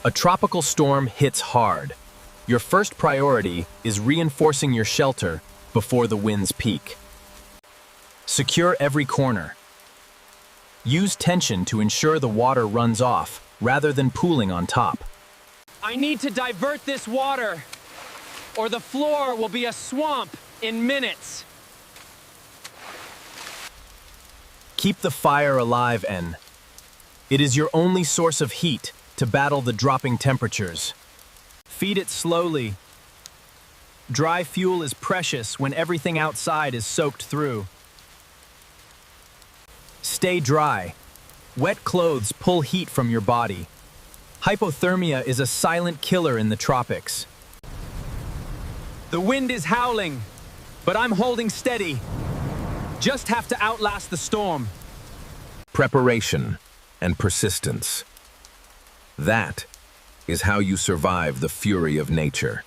A tropical storm hits hard. Your first priority is reinforcing your shelter before the winds peak. Secure every corner. Use tension to ensure the water runs off rather than pooling on top. I need to divert this water, or the floor will be a swamp in minutes. Keep the fire alive, N. It is your only source of heat to battle the dropping temperatures. Feed it slowly. Dry fuel is precious when everything outside is soaked through. Stay dry. Wet clothes pull heat from your body. Hypothermia is a silent killer in the tropics. The wind is howling, but I'm holding steady. Just have to outlast the storm. Preparation and persistence. That is how you survive the fury of nature.